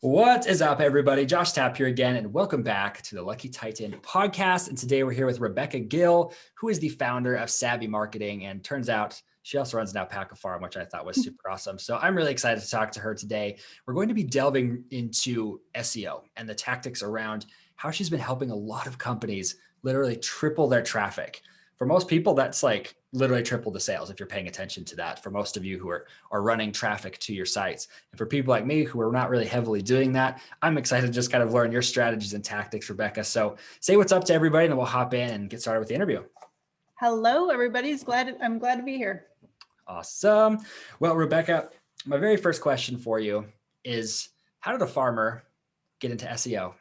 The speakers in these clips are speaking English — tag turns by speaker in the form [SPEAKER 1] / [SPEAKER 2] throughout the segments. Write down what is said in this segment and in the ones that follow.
[SPEAKER 1] What is up, everybody? Josh Tapp here again, and welcome back to the Lucky Titan podcast. And today we're here with Rebecca Gill, who is the founder of Savvy Marketing. And turns out she also runs an alpaca farm, which I thought was super awesome. So I'm really excited to talk to her today. We're going to be delving into SEO and the tactics around how she's been helping a lot of companies literally triple their traffic. For most people, that's like literally triple the sales if you're paying attention to that. For most of you who are running traffic to your sites. And for people like me who are not really heavily doing that, I'm excited to just kind of learn your strategies and tactics, Rebecca. So say what's up to everybody and then we'll hop in and get started with the interview.
[SPEAKER 2] Hello, everybody. I'm glad to be here.
[SPEAKER 1] Awesome. Well, Rebecca, my very first question for you is, how did a farmer get into SEO?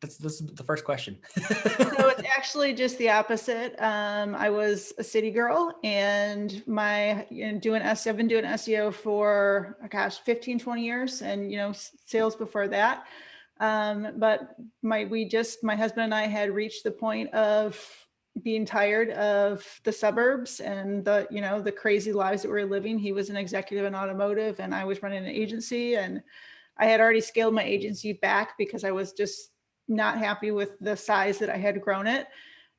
[SPEAKER 1] This is the first question.
[SPEAKER 2] So it's actually just the opposite. I was a city girl and I've been doing SEO for, 15, 20 years and, sales before that. But my husband and I had reached the point of being tired of the suburbs and the crazy lives that we were living. He was an executive in automotive and I was running an agency, and I had already scaled my agency back because I was just not happy with the size that I had grown it.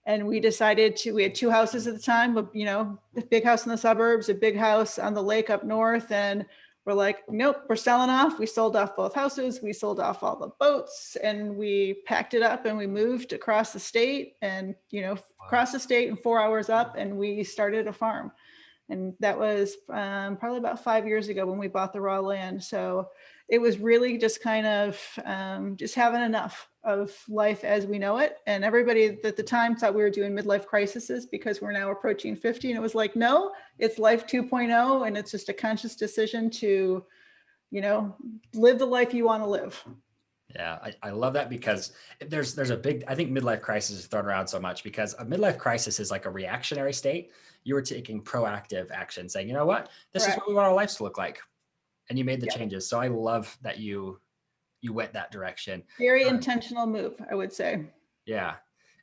[SPEAKER 2] And we had two houses at the time, but a big house in the suburbs, a big house on the lake up north. And we're like, nope, we're selling off. We sold off both houses. We sold off all the boats and we packed it up and we moved across the state and, across the state and 4 hours up, and we started a farm. And that was probably about 5 years ago when we bought the raw land. So it was really just kind of just having enough of life as we know it. And everybody at the time thought we were doing midlife crises because we're now approaching 50. And it was like, no, it's life 2.0. And it's just a conscious decision to, live the life you want to live.
[SPEAKER 1] Yeah, I love that because there's a big, I think midlife crisis is thrown around so much because a midlife crisis is like a reactionary state. You were taking proactive action, saying, you know what, this is what we want our lives to look like. And you made the changes. So I love that you went that direction.
[SPEAKER 2] Very intentional move, I would say.
[SPEAKER 1] Yeah.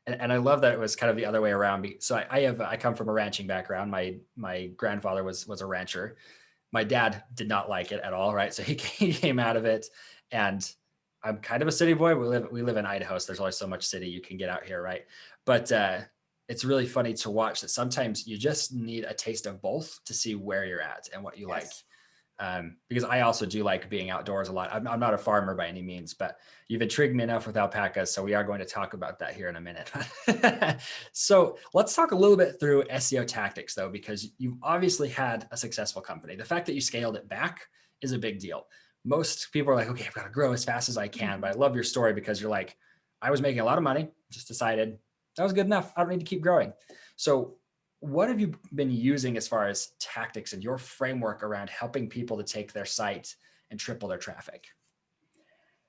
[SPEAKER 1] And I love that it was kind of the other way around. So I come from a ranching background. My grandfather was a rancher. My dad did not like it at all. Right. So he came out of it, and I'm kind of a city boy. We live in Idaho, so there's only so much city you can get out here, right? But it's really funny to watch that sometimes you just need a taste of both to see where you're at and what you like. Because I also do like being outdoors a lot. I'm not a farmer by any means, but you've intrigued me enough with alpacas, so we are going to talk about that here in a minute. So let's talk a little bit through SEO tactics, though, because you've obviously had a successful company. The fact that you scaled it back is a big deal. Most people are like, okay, I've got to grow as fast as I can. But I love your story because you're like, I was making a lot of money, just decided that was good enough. I don't need to keep growing. So what have you been using as far as tactics and your framework around helping people to take their site and triple their traffic?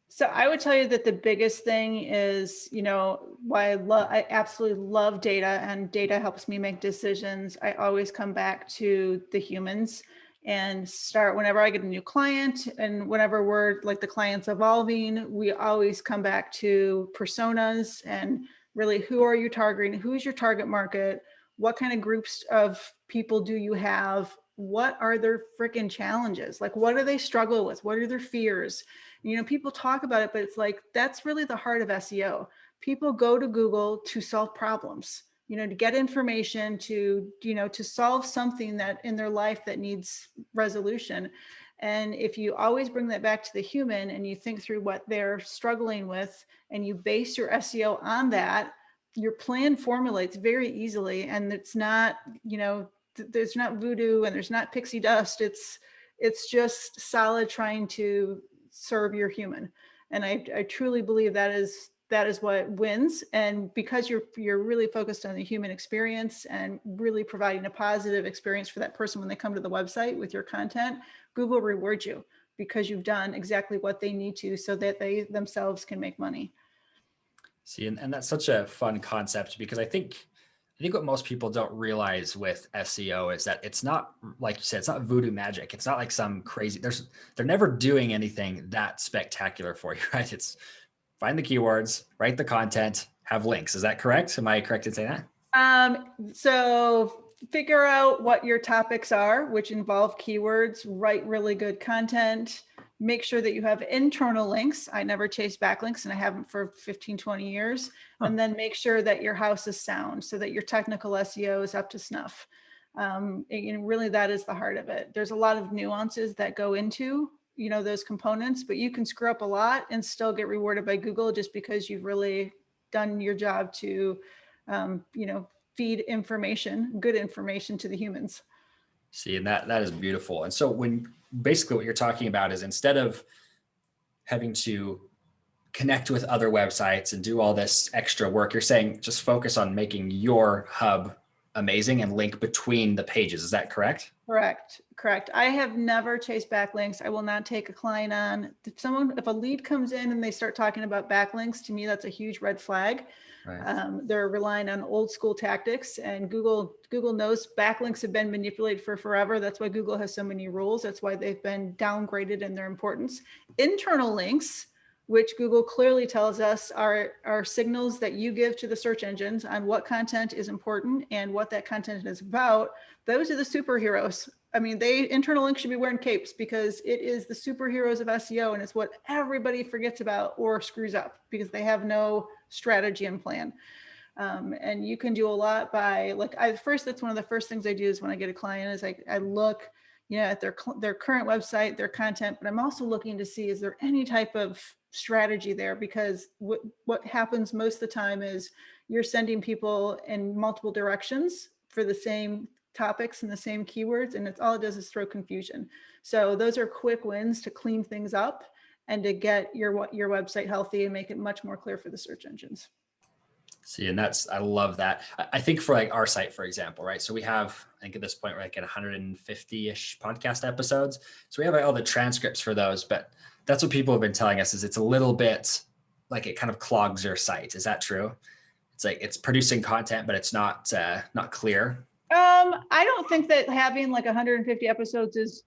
[SPEAKER 2] So I would tell you that the biggest thing is, why I absolutely love data, and data helps me make decisions. I always come back to the humans and start whenever I get a new client, and whenever we're like the client's evolving, we always come back to personas and really, who are you targeting? Who's your target market? What kind of groups of people do you have? What are their freaking challenges? Like, what do they struggle with? What are their fears? People talk about it, but it's like, that's really the heart of SEO. People go to Google to solve problems, to get information, to solve something that in their life that needs resolution. And if you always bring that back to the human and you think through what they're struggling with and you base your SEO on that, your plan formulates very easily. And it's not, there's not voodoo and there's not pixie dust. It's just solid trying to serve your human. And I truly believe that is what wins. And because you're really focused on the human experience and really providing a positive experience for that person when they come to the website with your content, Google rewards you because you've done exactly what they need to so that they themselves can make money.
[SPEAKER 1] See, and that's such a fun concept because I think what most people don't realize with SEO is that it's not, like you said, it's not voodoo magic. It's not like some crazy, they're never doing anything that spectacular for you, right? It's find the keywords, write the content, have links. Is that correct? Am I correct in saying
[SPEAKER 2] that? So figure out what your topics are, which involve keywords, write really good content, Make sure that you have internal links. I never chase backlinks, and I haven't for 15, 20 years.
[SPEAKER 1] Huh.
[SPEAKER 2] And then make sure that your house is sound so that your technical SEO is up to snuff. And really that is the heart of it. There's a lot of nuances that go into, those components, but you can screw up a lot and still get rewarded by Google just because you've really done your job to, feed information, good information to the humans.
[SPEAKER 1] See, and that is beautiful. And so when basically what you're talking about is instead of having to connect with other websites and do all this extra work, you're saying just focus on making your hub amazing and link between the pages. Is that correct?
[SPEAKER 2] Correct. I have never chased backlinks. I will not take a client on. If a lead comes in and they start talking about backlinks, to me, that's a huge red flag.
[SPEAKER 1] Right.
[SPEAKER 2] They're relying on old school tactics, and Google knows backlinks have been manipulated for forever. That's why Google has so many rules. That's why they've been downgraded in their importance. Internal links, which Google clearly tells us are signals that you give to the search engines on what content is important and what that content is about. Those are the superheroes. I mean, internal links should be wearing capes because it is the superheroes of SEO, and it's what everybody forgets about or screws up because they have no strategy and plan. And you can do a lot by that's one of the first things I do is when I get a client is I look, at their current website, their content, but I'm also looking to see, is there any type of strategy there? Because what happens most of the time is you're sending people in multiple directions for the same topics and the same keywords, and all it does is throw confusion. So those are quick wins to clean things up and to get your website healthy and make it much more clear for the search engines.
[SPEAKER 1] See, and I love that. I think for like our site, for example, right? So we have, I think at this point, we're like at 150-ish podcast episodes. So we have like all the transcripts for those, but that's what people have been telling us is it's a little bit like it kind of clogs your site. Is that true? It's like it's producing content, but it's not clear.
[SPEAKER 2] I don't think that having like 150 episodes is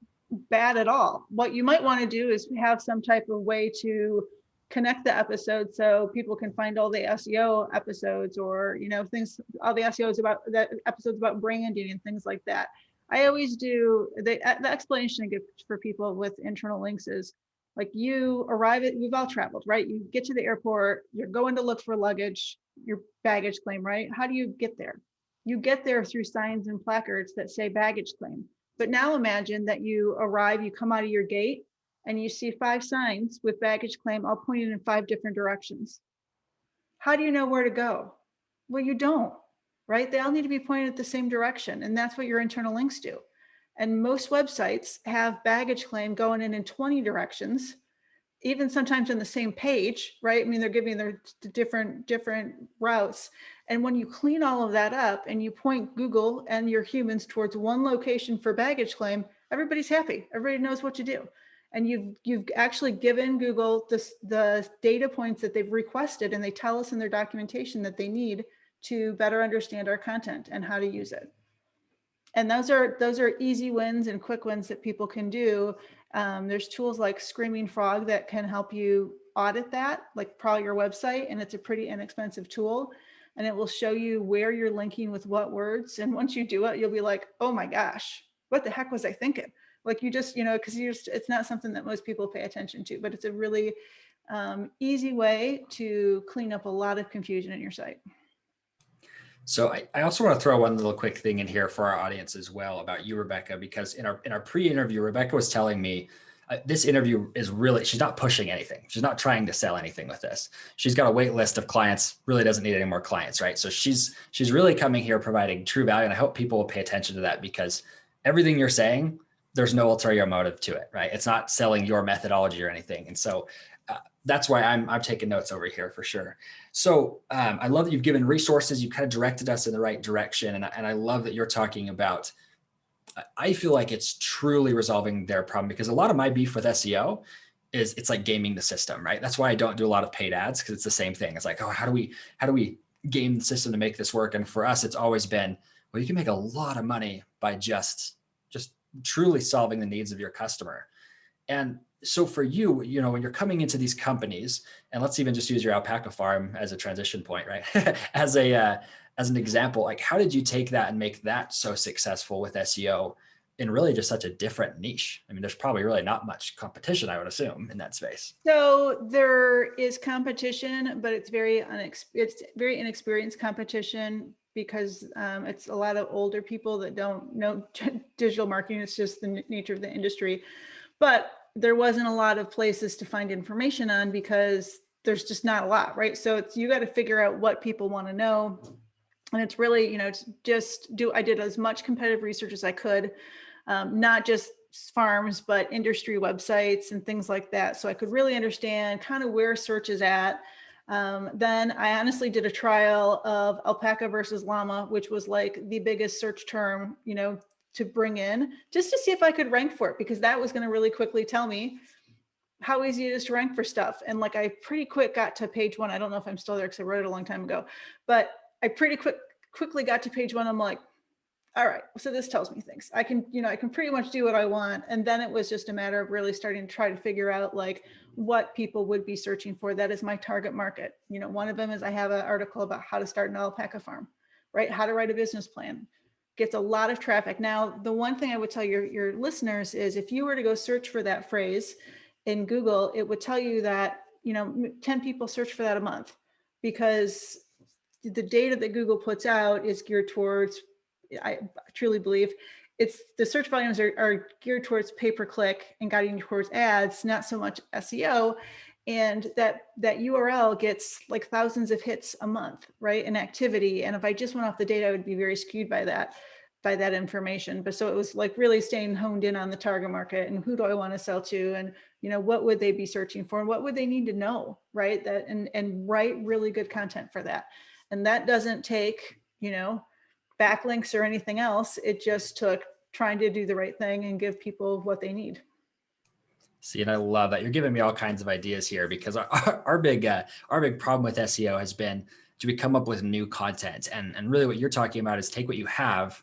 [SPEAKER 2] bad at all. What you might want to do is have some type of way to connect the episodes so people can find all the SEO episodes or, things, all the SEOs about the episodes about branding and things like that. I always do the explanation I give for people with internal links is like we've all traveled, right? You get to the airport, you're going to look for luggage, your baggage claim, right? How do you get there? You get there through signs and placards that say baggage claim. But now imagine that you arrive, you come out of your gate, and you see 5 signs with baggage claim all pointing in 5 different directions. How do you know where to go? Well, you don't, right? They all need to be pointed at the same direction. And that's what your internal links do. And most websites have baggage claim going in 20 directions, even sometimes on the same page, right? I mean, they're giving their different routes. And when you clean all of that up and you point Google and your humans towards one location for baggage claim, everybody's happy. Everybody knows what to do. And you've actually given Google the data points that they've requested, and they tell us in their documentation that they need to better understand our content and how to use it. And those are easy wins and quick wins that people can do. There's tools like Screaming Frog that can help you audit that, like crawl your website, and it's a pretty inexpensive tool. And it will show you where you're linking with what words. And once you do it, you'll be like, oh my gosh, what the heck was I thinking? Like you just, because it's not something that most people pay attention to, but it's a really easy way to clean up a lot of confusion in your site.
[SPEAKER 1] So I also want to throw one little quick thing in here for our audience as well about you, Rebecca, because in our pre-interview, Rebecca was telling me this interview is really, she's not pushing anything. She's not trying to sell anything with this. She's got a wait list of clients, really doesn't need any more clients, right? So she's really coming here providing true value. And I hope people will pay attention to that because everything you're saying, there's no ulterior motive to it, right? It's not selling your methodology or anything. And so that's why I'm taking notes over here for sure. So I love that you've given resources. You kind of directed us in the right direction. And I love that you're talking about, I feel like it's truly resolving their problem because a lot of my beef with SEO is it's like gaming the system, right? That's why I don't do a lot of paid ads because it's the same thing. It's like, oh, how do we game the system to make this work? And for us, it's always been, well, you can make a lot of money by just truly solving the needs of your customer. And so for you, when you're coming into these companies, and let's even just use your alpaca farm as a transition point, right? as an example, like how did you take that and make that so successful with SEO? in really just such a different niche. I mean, there's probably really not much competition, I would assume, in that space.
[SPEAKER 2] So there is competition, but it's it's very inexperienced competition because it's a lot of older people that don't know digital marketing. It's just the nature of the industry. But there wasn't a lot of places to find information on because there's just not a lot, right? So you got to figure out what people want to know. And it's really, it's just I did as much competitive research as I could, not just farms, but industry websites and things like that. So I could really understand kind of where search is at. Then I honestly did a trial of alpaca versus llama, which was like the biggest search term, to bring in just to see if I could rank for it, because that was going to really quickly tell me how easy it is to rank for stuff. And like, I pretty quick got to page 1. I don't know if I'm still there because I wrote it a long time ago, but I pretty quickly got to page 1. I'm like, all right, so this tells me things. I can pretty much do what I want. And then it was just a matter of really starting to try to figure out like what people would be searching for. That is my target market. One of them is I have an article about how to start an alpaca farm, right? How to write a business plan. Gets a lot of traffic. Now, the one thing I would tell your listeners is if you were to go search for that phrase in Google, it would tell you that, 10 people search for that a month, because the data that Google puts out is geared towards, I truly believe, it's the search volumes are geared towards pay-per-click and guiding towards ads, not so much SEO. And that URL gets like thousands of hits a month, right? And activity. And if I just went off the data, I would be very skewed by that information. But so it was like really staying honed in on the target market and who do I want to sell to, and what would they be searching for, and what would they need to know, right? That and write really good content for that. And that doesn't take, backlinks or anything else. It just took trying to do the right thing and give people what they need.
[SPEAKER 1] See, and I love that you're giving me all kinds of ideas here, because our big problem with SEO has been to come up with new content, and really what you're talking about is take what you have,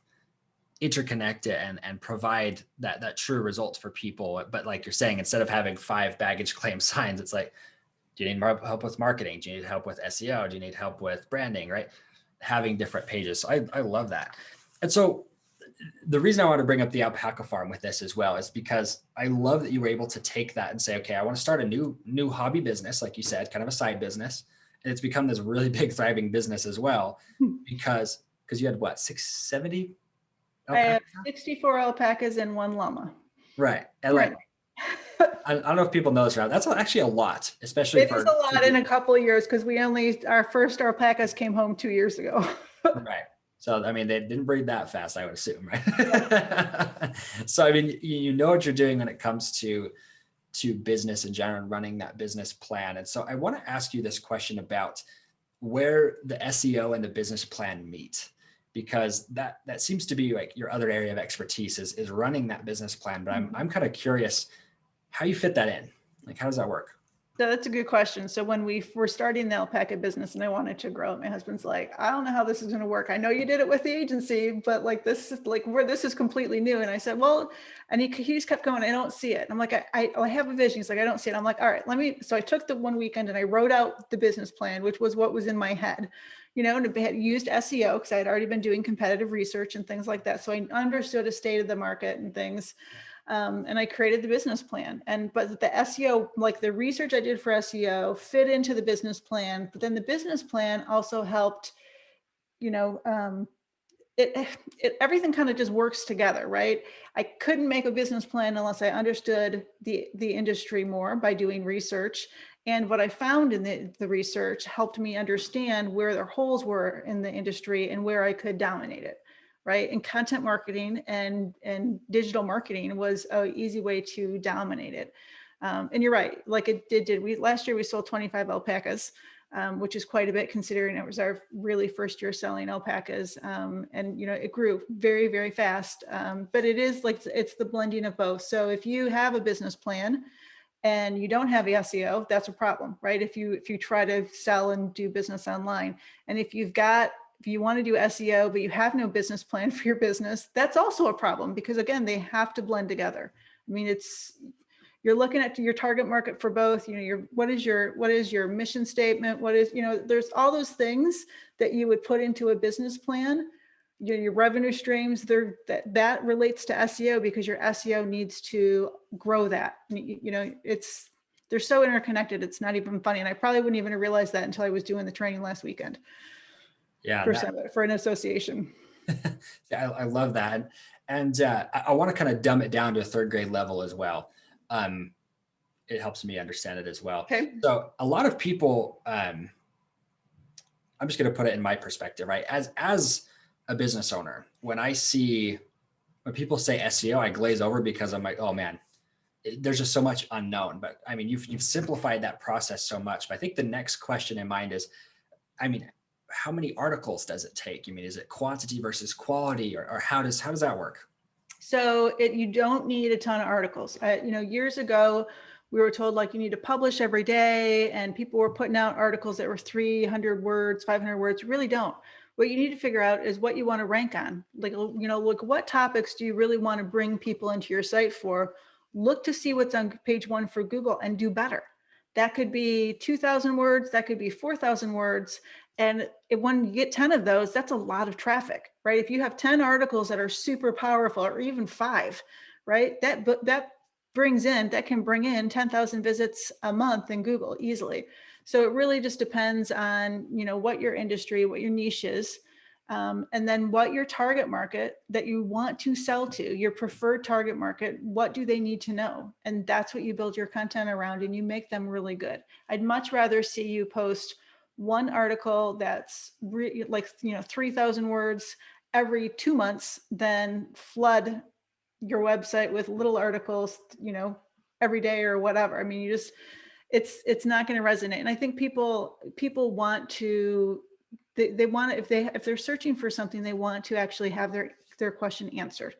[SPEAKER 1] interconnect it, and provide that true results for people. But like you're saying, instead of having 5 baggage claim signs, it's like, do you need more help with marketing? Do you need help with SEO? Do you need help with branding? Right? Having different pages. So I love that. And so the reason I want to bring up the alpaca farm with this as well is because I love that you were able to take that and say, okay, I want to start a new hobby business, like you said, kind of a side business. And it's become this really big thriving business as well, because you had what, 670 alpacas?
[SPEAKER 2] I have 64 alpacas and 1 llama.
[SPEAKER 1] Right. And like, I don't know if people know this, Rob. That's actually a lot, especially
[SPEAKER 2] it is a lot in a couple of years, because our first alpacas came home 2 years ago.
[SPEAKER 1] Right. So, I mean, they didn't breed that fast, I would assume, right? So, I mean, what you're doing when it comes to business in general and running that business plan. And so I want to ask you this question about where the SEO and the business plan meet, because that seems to be like your other area of expertise is running that business plan. But I'm kind of curious how you fit that in. Like, how does that work?
[SPEAKER 2] So that's a good question. So when we were starting the alpaca business and I wanted to grow it, my husband's like, I don't know how this is going to work. I know you did it with the agency, but like, this is like where this is completely new. And I said, well, and he just kept going, I don't see it. And I'm like, I have a vision. He's like, I don't see it. I'm like, all right, so I took the one weekend and I wrote out the business plan, which was what was in my head, and I had used SEO because I had already been doing competitive research and things like that. So I understood the state of the market and things. And I created the business plan, but the SEO, like the research I did for SEO fit into the business plan, but then the business plan also helped, everything kind of just works together, right? I couldn't make a business plan unless I understood the industry more by doing research. And what I found in the research helped me understand where the holes were in the industry and where I could dominate it. Right. And content marketing and digital marketing was an easy way to dominate it. And you're right. Like it did. Last year we sold 25 alpacas, which is quite a bit considering it was our really first year selling alpacas. And, it grew very, very fast. But it is like, it's the blending of both. So if you have a business plan and you don't have the SEO, that's a problem, right? If you try to sell and do business online, and if you want to do SEO, but you have no business plan for your business, that's also a problem, because again, they have to blend together. I mean, you're looking at your target market for both, what is your mission statement? There's all those things that you would put into a business plan. your revenue streams, that relates to SEO, because your SEO needs to grow that. They're so interconnected. It's not even funny. And I probably wouldn't even have realized that until I was doing the training last weekend
[SPEAKER 1] Yeah,
[SPEAKER 2] for an association.
[SPEAKER 1] yeah, I love that. And I want to kind of dumb it down to a third grade level as well. It helps me understand it as well.
[SPEAKER 2] Okay.
[SPEAKER 1] So a lot of people, I'm just going to put it in my perspective, right? As a business owner, when people say SEO, I glaze over because I'm like, oh man, there's just so much unknown. But I mean, you've simplified that process so much. But I think the next question in mind is, I mean, how many articles does it take? I mean, is it quantity versus quality, or how does that work?
[SPEAKER 2] So you don't need a ton of articles. Years ago, we were told like you need to publish every day, and people were putting out articles that were 300 words, 500 words. You really don't. What you need to figure out is what you want to rank on. Like, look, what topics do you really want to bring people into your site for? Look to see what's on page 1 for Google and do better. That could be 2,000 words. That could be 4,000 words. And when you get 10 of those, that's a lot of traffic, right? If you have 10 articles that are super powerful, or even 5, right? That can bring in 10,000 visits a month in Google easily. So it really just depends on, what your industry, what your niche is, and then what your target market that you want to sell to, your preferred target market, what do they need to know? And that's what you build your content around, and you make them really good. I'd much rather see you post one article that's 3,000 words every 2 months than flood your website with little articles, every day or whatever. I mean, it's not going to resonate. And I think people want to, they want to, if they're searching for something, they want to actually have their question answered,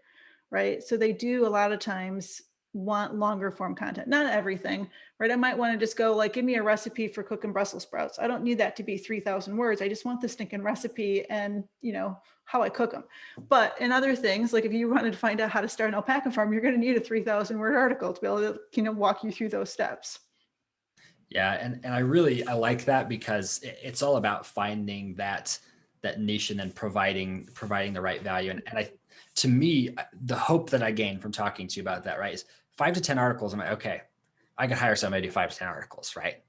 [SPEAKER 2] right? So they do a lot of times want longer form content, not everything, right? I might want to just go like, give me a recipe for cooking Brussels sprouts. I don't need that to be 3,000 words. I just want the stinking recipe and, how I cook them. But in other things, like if you wanted to find out how to start an alpaca farm, you're going to need a 3,000 word article to be able to, walk you through those steps.
[SPEAKER 1] Yeah, and I like that, because it's all about finding that niche and then providing the right value. And to me, the hope that I gain from talking to you about that, right, is 5 to 10 articles. I'm like, okay, I could hire somebody to do 5 to 10 articles, right?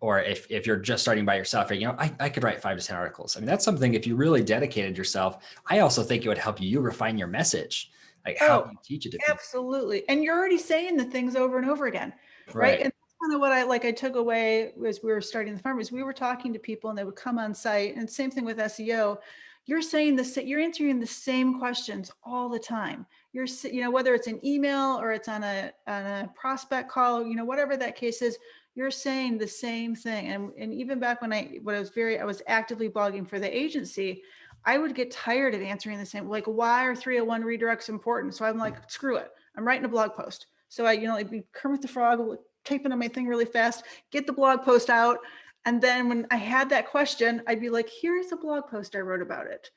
[SPEAKER 1] Or if you're just starting by yourself, I could write 5 to 10 articles. I mean, that's something, if you really dedicated yourself, I also think it would help you refine your message, like how
[SPEAKER 2] Oh,
[SPEAKER 1] you teach it to people.
[SPEAKER 2] absolutely. And you're already saying the things over and over again, right?
[SPEAKER 1] Right.
[SPEAKER 2] And that's kind of what I took away as we were starting the farm, is we were talking to people and they would come on site, and same thing with SEO. You're you're answering the same questions all the time. Whether it's an email or it's on a prospect call, whatever that case is, you're saying the same thing. And even back when I was actively blogging for the agency, I would get tired of answering the same, like, why are 301 redirects important? So I'm like, screw it. I'm writing a blog post. So I'd be Kermit the Frog, typing on my thing really fast, get the blog post out. And then when I had that question, I'd be like, here's a blog post I wrote about it.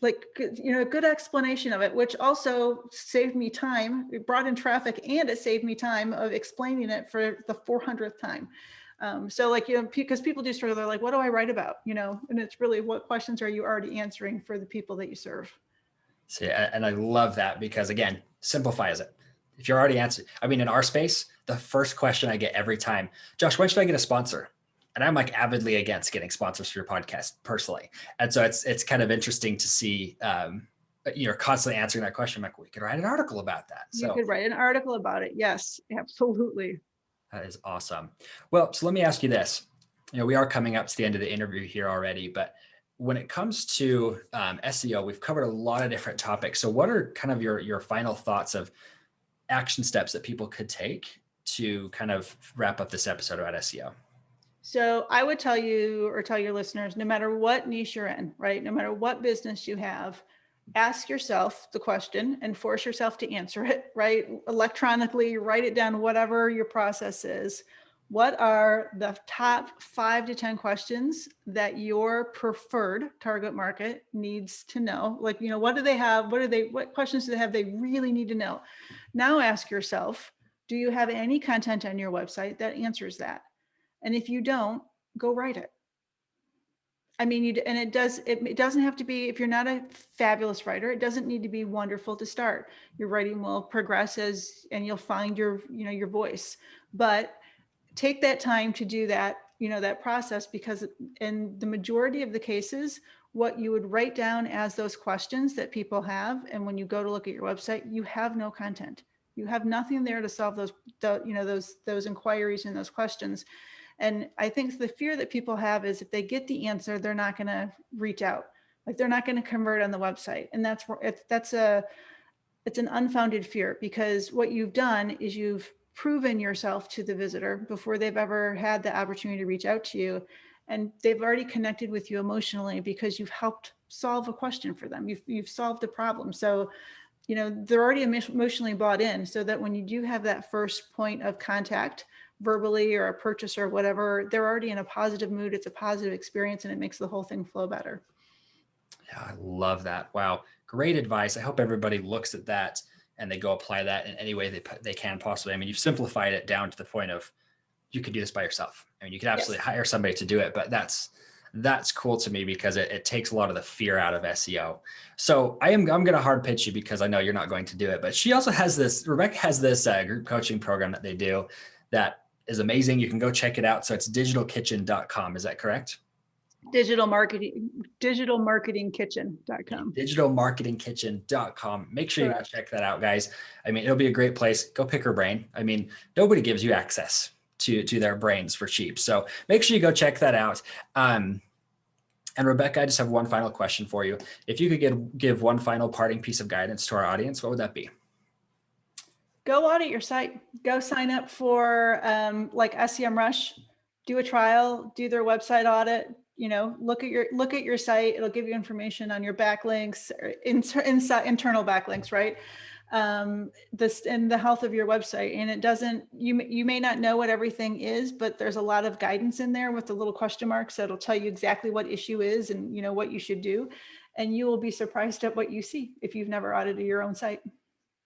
[SPEAKER 2] Like, a good explanation of it, which also saved me time. It brought in traffic, and it saved me time of explaining it for the 400th time. So because people do struggle, they're like, what do I write about? And it's really, what questions are you already answering for the people that you serve?
[SPEAKER 1] See, and I love that, because again, simplifies it. If you're already answering, I mean, in our space, the first question I get every time, Josh, when should I get a sponsor? And I'm like avidly against getting sponsors for your podcast personally. And so it's kind of interesting to see, you're constantly answering that question. I'm like, we could write an article about that.
[SPEAKER 2] You
[SPEAKER 1] So
[SPEAKER 2] could write an article about it. Yes, absolutely.
[SPEAKER 1] that is awesome. Well, so let me ask you this. We are coming up to the end of the interview here already, but when it comes to SEO, we've covered a lot of different topics. So what are kind of your final thoughts of action steps that people could take to kind of wrap up this episode about SEO?
[SPEAKER 2] So I would tell you, or tell your listeners, no matter what niche you're in, right? No matter what business you have, ask yourself the question and force yourself to answer it, right? Electronically, write it down, whatever your process is. What are the top 5 to 10 questions that your preferred target market needs to know? Like, what do they have? What questions do they have they really need to know? Now ask yourself, do you have any content on your website that answers that? And if you don't, go write it. I mean, and it doesn't have to be, if you're not a fabulous writer, it doesn't need to be wonderful to start. Your writing will progress and you'll find your voice. But take that time to do that, that process, because in the majority of the cases, what you would write down as those questions that people have, and when you go to look at your website, you have no content. You have nothing there to solve those inquiries and those questions. And I think the fear that people have is if they get the answer, they're not going to reach out. Like they're not going to convert on the website. And it's an unfounded fear, because what you've done is you've proven yourself to the visitor before they've ever had the opportunity to reach out to you. And they've already connected with you emotionally because you've helped solve a question for them. You've solved a problem. So, they're already emotionally bought in, so that when you do have that first point of contact verbally or a purchase or whatever, they're already in a positive mood. It's a positive experience and it makes the whole thing flow better.
[SPEAKER 1] Yeah, I love that. Wow. Great advice. I hope everybody looks at that and they go apply that in any way they can possibly. I mean, you've simplified it down to the point of you could do this by yourself. I mean, you could absolutely hire somebody to do it, but that's cool to me because it takes a lot of the fear out of SEO. So I'm going to hard pitch you because I know you're not going to do it, but Rebecca has this group coaching program that they do that is amazing. You can go check it out. So it's digitalkitchen.com. Is that correct?
[SPEAKER 2] digitalmarketingkitchen.com.
[SPEAKER 1] Digitalmarketingkitchen.com. Make sure you go check that out, guys. I mean, it'll be a great place. Go pick her brain. I mean, nobody gives you access to their brains for cheap. So make sure you go check that out. And Rebecca, I just have one final question for you. If you could give one final parting piece of guidance to our audience, what would that be?
[SPEAKER 2] Go audit your site. Go sign up for like SEMrush. Do a trial. Do their website audit. Look at your site. It'll give you information on your backlinks, internal backlinks, right? This and the health of your website. And it doesn't. You may not know what everything is, but there's a lot of guidance in there with the little question marks that'll tell you exactly what issue is and what you should do. And you will be surprised at what you see if you've never audited your own site.